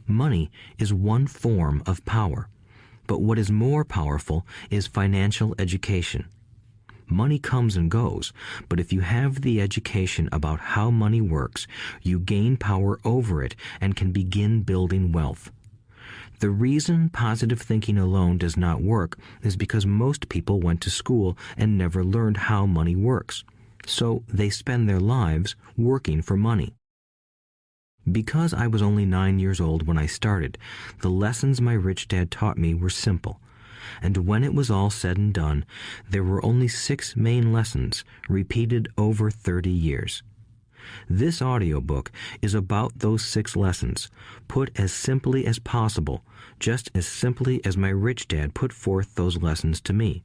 Money is one form of power, but what is more powerful is financial education. Money comes and goes, but if you have the education about how money works, you gain power over it and can begin building wealth. The reason positive thinking alone does not work is because most people went to school and never learned how money works, so they spend their lives working for money. Because I was only 9 years old when I started, the lessons my rich dad taught me were simple. And when it was all said and done, there were only 6 main lessons, repeated over 30 years. This audiobook is about those 6 lessons, put as simply as possible, just as simply as my rich dad put forth those lessons to me.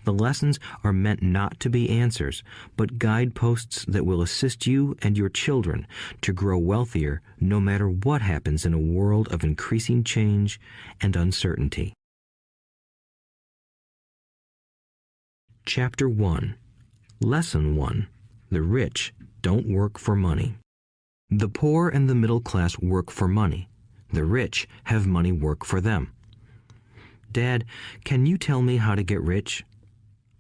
The lessons are meant not to be answers, but guideposts that will assist you and your children to grow wealthier no matter what happens in a world of increasing change and uncertainty. Chapter 1. Lesson 1. The rich don't work for money. The poor and the middle class work for money. The rich have money work for them. Dad, can you tell me how to get rich?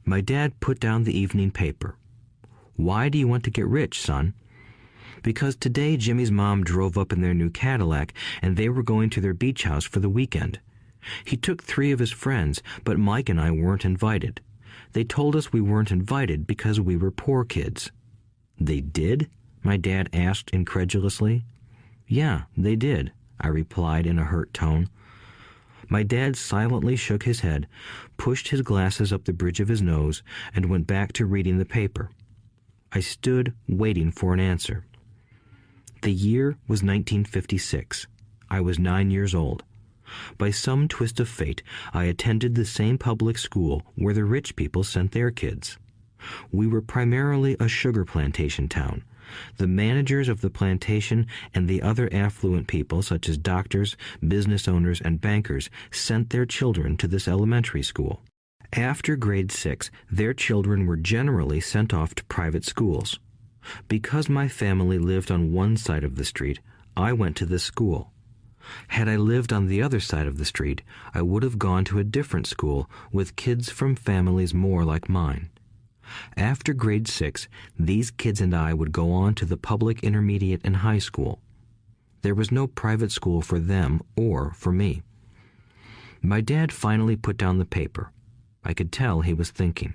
My dad put down the evening paper. Why do you want to get rich, son? Because today Jimmy's mom drove up in their new Cadillac and they were going to their beach house for the weekend. He took 3 of his friends, but Mike and I weren't invited. They told us we weren't invited because we were poor kids. They did? My dad asked incredulously. Yeah, they did, I replied in a hurt tone. My dad silently shook his head, pushed his glasses up the bridge of his nose, and went back to reading the paper. I stood waiting for an answer. The year was 1956. I was 9 years old. By some twist of fate, I attended the same public school where the rich people sent their kids. We were primarily a sugar plantation town. The managers of the plantation and the other affluent people, such as doctors, business owners, and bankers, sent their children to this elementary school. After grade 6, their children were generally sent off to private schools. Because my family lived on one side of the street, I went to this school. Had I lived on the other side of the street, I would have gone to a different school with kids from families more like mine. After grade 6, these kids and I would go on to the public intermediate and high school. There was no private school for them or for me. My dad finally put down the paper. I could tell he was thinking.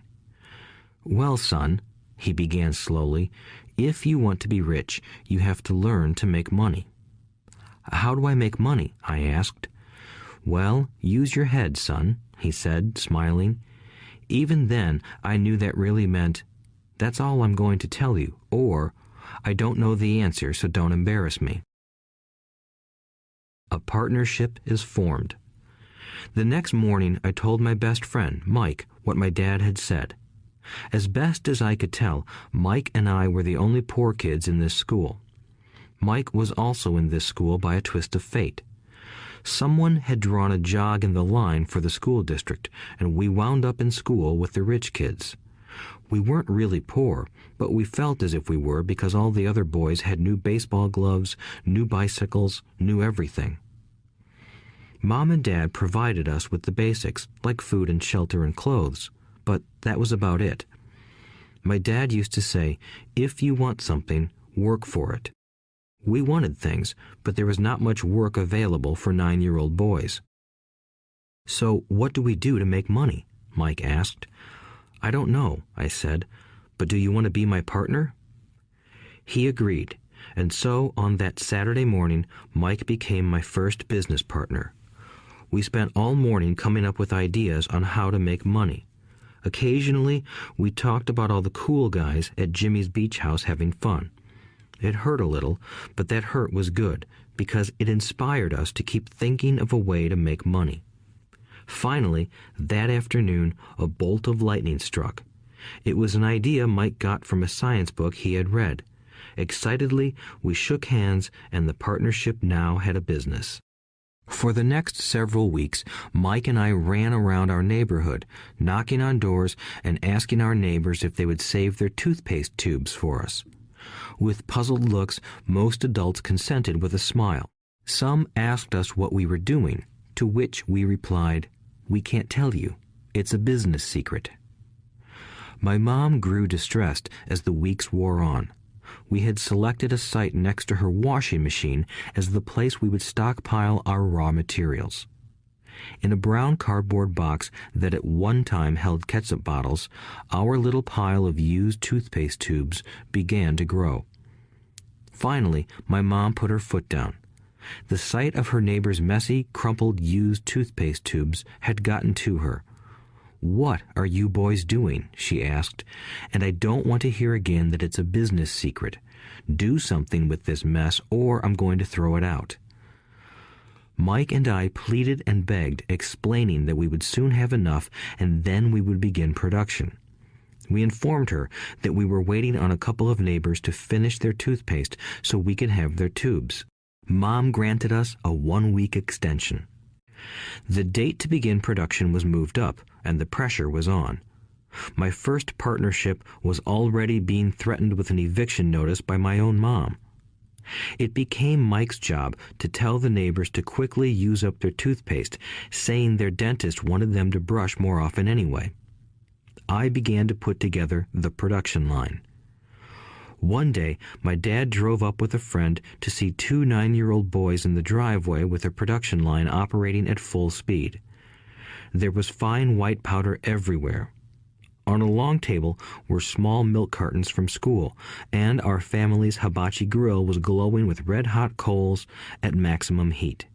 Well, son, he began slowly, if you want to be rich, you have to learn to make money. How do I make money? I asked. Well, use your head, son, he said, smiling. Even then, I knew that really meant, that's all I'm going to tell you, or, I don't know the answer, so don't embarrass me. A partnership is formed. The next morning, I told my best friend, Mike, what my dad had said. As best as I could tell, Mike and I were the only poor kids in this school. Mike was also in this school by a twist of fate. Someone had drawn a jog in the line for the school district, and we wound up in school with the rich kids. We weren't really poor, but we felt as if we were because all the other boys had new baseball gloves, new bicycles, new everything. Mom and Dad provided us with the basics, like food and shelter and clothes, but that was about it. My dad used to say, if you want something, work for it. We wanted things, but there was not much work available for 9-year-old boys. So what do we do to make money? Mike asked. I don't know, I said, but do you want to be my partner? He agreed, and so on that Saturday morning, Mike became my first business partner. We spent all morning coming up with ideas on how to make money. Occasionally, we talked about all the cool guys at Jimmy's beach house having fun. It hurt a little, but that hurt was good, because it inspired us to keep thinking of a way to make money. Finally, that afternoon, a bolt of lightning struck. It was an idea Mike got from a science book he had read. Excitedly, we shook hands, and the partnership now had a business. For the next several weeks, Mike and I ran around our neighborhood, knocking on doors and asking our neighbors if they would save their toothpaste tubes for us. With puzzled looks, most adults consented with a smile. Some asked us what we were doing, to which we replied, "We can't tell you. It's a business secret." My mom grew distressed as the weeks wore on. We had selected a site next to her washing machine as the place we would stockpile our raw materials. In a brown cardboard box that at one time held ketchup bottles, our little pile of used toothpaste tubes began to grow. Finally, my mom put her foot down. The sight of her neighbor's messy, crumpled used toothpaste tubes had gotten to her. "What are you boys doing?" she asked, "and I don't want to hear again that it's a business secret. Do something with this mess or I'm going to throw it out." Mike and I pleaded and begged, explaining that we would soon have enough and then we would begin production. We informed her that we were waiting on a couple of neighbors to finish their toothpaste so we could have their tubes. Mom granted us a 1-week extension. The date to begin production was moved up, and the pressure was on. My first partnership was already being threatened with an eviction notice by my own mom. It became Mike's job to tell the neighbors to quickly use up their toothpaste, saying their dentist wanted them to brush more often anyway. I began to put together the production line. One day, my dad drove up with a friend to see 2 9-year-old boys in the driveway with a production line operating at full speed. There was fine white powder everywhere. On a long table were small milk cartons from school, and our family's hibachi grill was glowing with red-hot coals at maximum heat.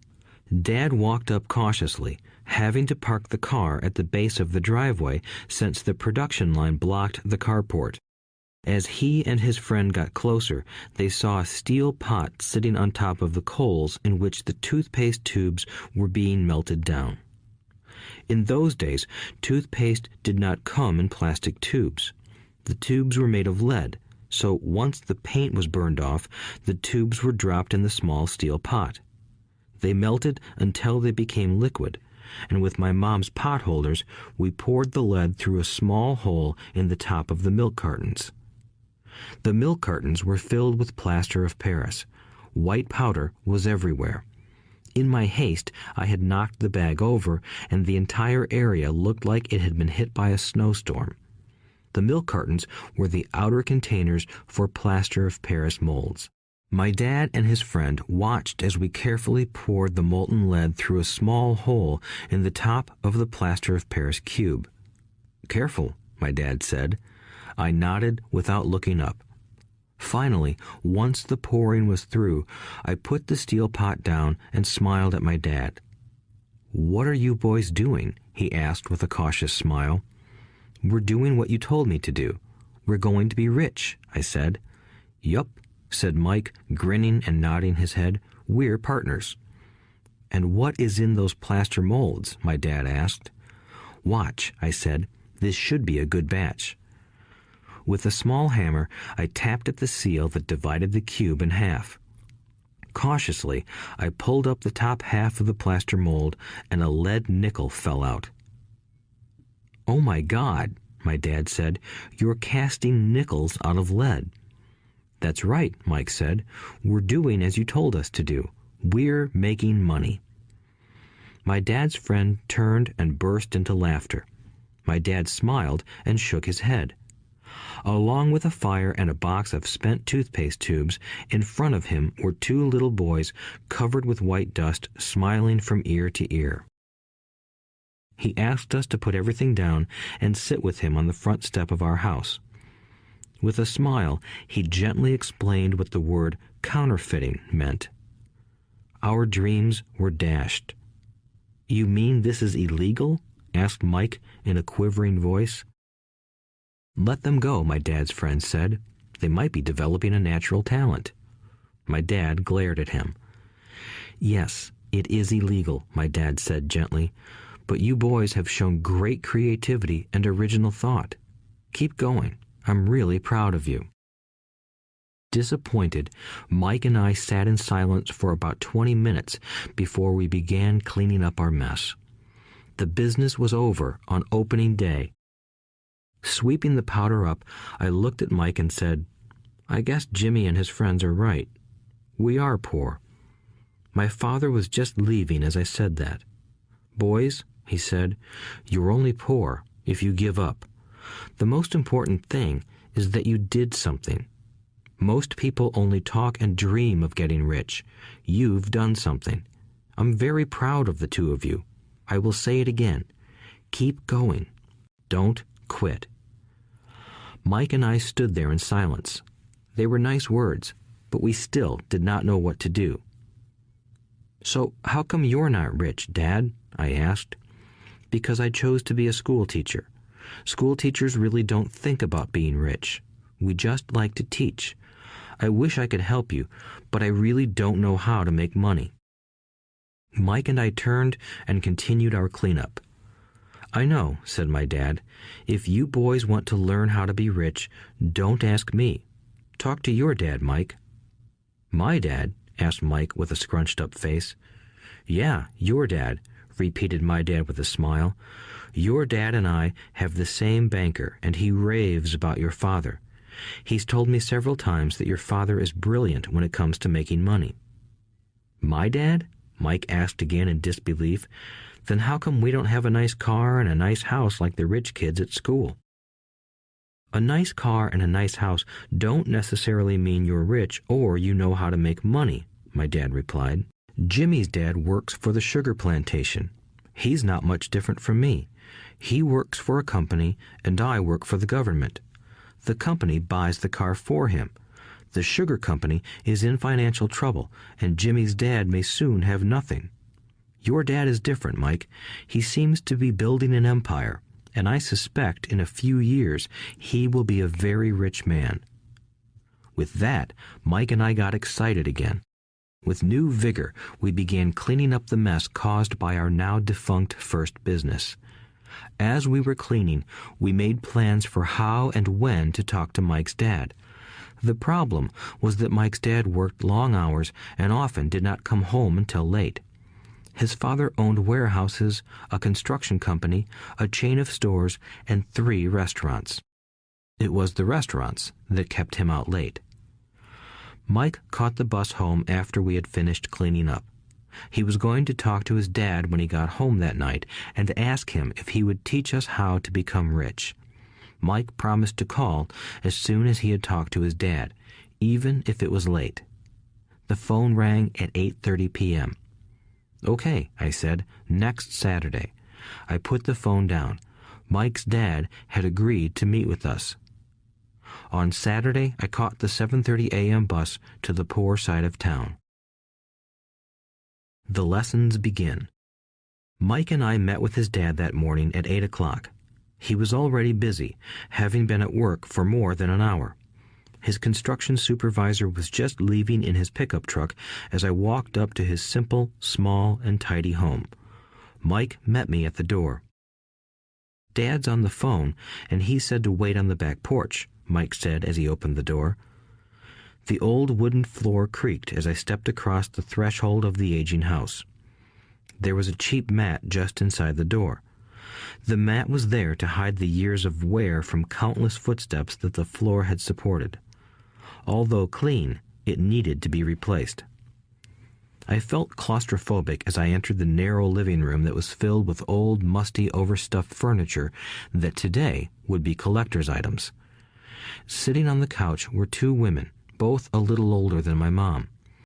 Dad walked up cautiously, having to park the car at the base of the driveway since the production line blocked the carport. As he and his friend got closer, they saw a steel pot sitting on top of the coals in which the toothpaste tubes were being melted down. In those days, toothpaste did not come in plastic tubes. The tubes were made of lead, so once the paint was burned off, the tubes were dropped in the small steel pot. They melted until they became liquid, and with my mom's pot holders, we poured the lead through a small hole in the top of the milk cartons. The milk cartons were filled with plaster of Paris. White powder was everywhere. In my haste, I had knocked the bag over, and the entire area looked like it had been hit by a snowstorm. The milk cartons were the outer containers for plaster of Paris molds. My dad and his friend watched as we carefully poured the molten lead through a small hole in the top of the plaster of Paris cube. "Careful," my dad said. I nodded without looking up. Finally, once the pouring was through, I put the steel pot down and smiled at my dad. "What are you boys doing?" he asked with a cautious smile. "We're doing what you told me to do. We're going to be rich," I said. "Yup," said Mike, grinning and nodding his head. "We're partners." "And what is in those plaster molds?" my dad asked. "Watch," I said. "This should be a good batch." With a small hammer, I tapped at the seal that divided the cube in half. Cautiously, I pulled up the top half of the plaster mold, and a lead nickel fell out. "Oh my God," my dad said, "you're casting nickels out of lead." "That's right," Mike said. "We're doing as you told us to do. We're making money." My dad's friend turned and burst into laughter. My dad smiled and shook his head. Along with a fire and a box of spent toothpaste tubes, in front of him were 2 little boys covered with white dust, smiling from ear to ear. He asked us to put everything down and sit with him on the front step of our house. With a smile, he gently explained what the word counterfeiting meant. Our dreams were dashed. "You mean this is illegal?" asked Mike in a quivering voice. "Let them go," my dad's friend said. "They might be developing a natural talent." My dad glared at him. "Yes, it is illegal," my dad said gently, "but you boys have shown great creativity and original thought. Keep going. I'm really proud of you." Disappointed, Mike and I sat in silence for about 20 minutes before we began cleaning up our mess. The business was over on opening day. Sweeping the powder up, I looked at Mike and said, "I guess Jimmy and his friends are right. We are poor." My father was just leaving as I said that. "Boys," he said, "you're only poor if you give up. The most important thing is that you did something. Most people only talk and dream of getting rich. You've done something. I'm very proud of the two of you. I will say it again. Keep going. Don't quit." Mike and I stood there in silence. They were nice words, but we still did not know what to do. "So how come you're not rich, Dad?" I asked. "Because I chose to be a school teacher. School teachers really don't think about being rich. We just like to teach. I wish I could help you, but I really don't know how to make money." Mike and I turned and continued our cleanup. "I know," said my dad. "If you boys want to learn how to be rich, don't ask me. Talk to your dad, Mike." "My dad?" asked Mike with a scrunched-up face. "Yeah, your dad," repeated my dad with a smile. "Your dad and I have the same banker, and he raves about your father. He's told me several times that your father is brilliant when it comes to making money." "My dad?" Mike asked again in disbelief. "Then how come we don't have a nice car and a nice house like the rich kids at school?" "A nice car and a nice house don't necessarily mean you're rich or you know how to make money," my dad replied. "Jimmy's dad works for the sugar plantation. He's not much different from me. He works for a company and I work for the government. The company buys the car for him. The sugar company is in financial trouble, and Jimmy's dad may soon have nothing. Your dad is different, Mike. He seems to be building an empire, and I suspect in a few years he will be a very rich man." With that, Mike and I got excited again. With new vigor, we began cleaning up the mess caused by our now defunct first business. As we were cleaning, we made plans for how and when to talk to Mike's dad. The problem was that Mike's dad worked long hours and often did not come home until late. His father owned warehouses, a construction company, a chain of stores, and 3 restaurants. It was the restaurants that kept him out late. Mike caught the bus home after we had finished cleaning up. He was going to talk to his dad when he got home that night and ask him if he would teach us how to become rich. Mike promised to call as soon as he had talked to his dad, even if it was late. The phone rang at 8:30 p.m. "Okay," I said, "next Saturday." I put the phone down. Mike's dad had agreed to meet with us. On Saturday, I caught the 7:30 a.m. bus to the poor side of town. The lessons begin. Mike and I met with his dad that morning at 8 o'clock. He was already busy, having been at work for more than an hour. His construction supervisor was just leaving in his pickup truck as I walked up to his simple, small, and tidy home. Mike met me at the door. "Dad's on the phone, and he said to wait on the back porch," Mike said as he opened the door. The old wooden floor creaked as I stepped across the threshold of the aging house. There was a cheap mat just inside the door. The mat was there to hide the years of wear from countless footsteps that the floor had supported. Although clean, it needed to be replaced. I felt claustrophobic as I entered the narrow living room that was filled with old, musty, overstuffed furniture that today would be collector's items. Sitting on the couch were 2 women, both a little older than my mom.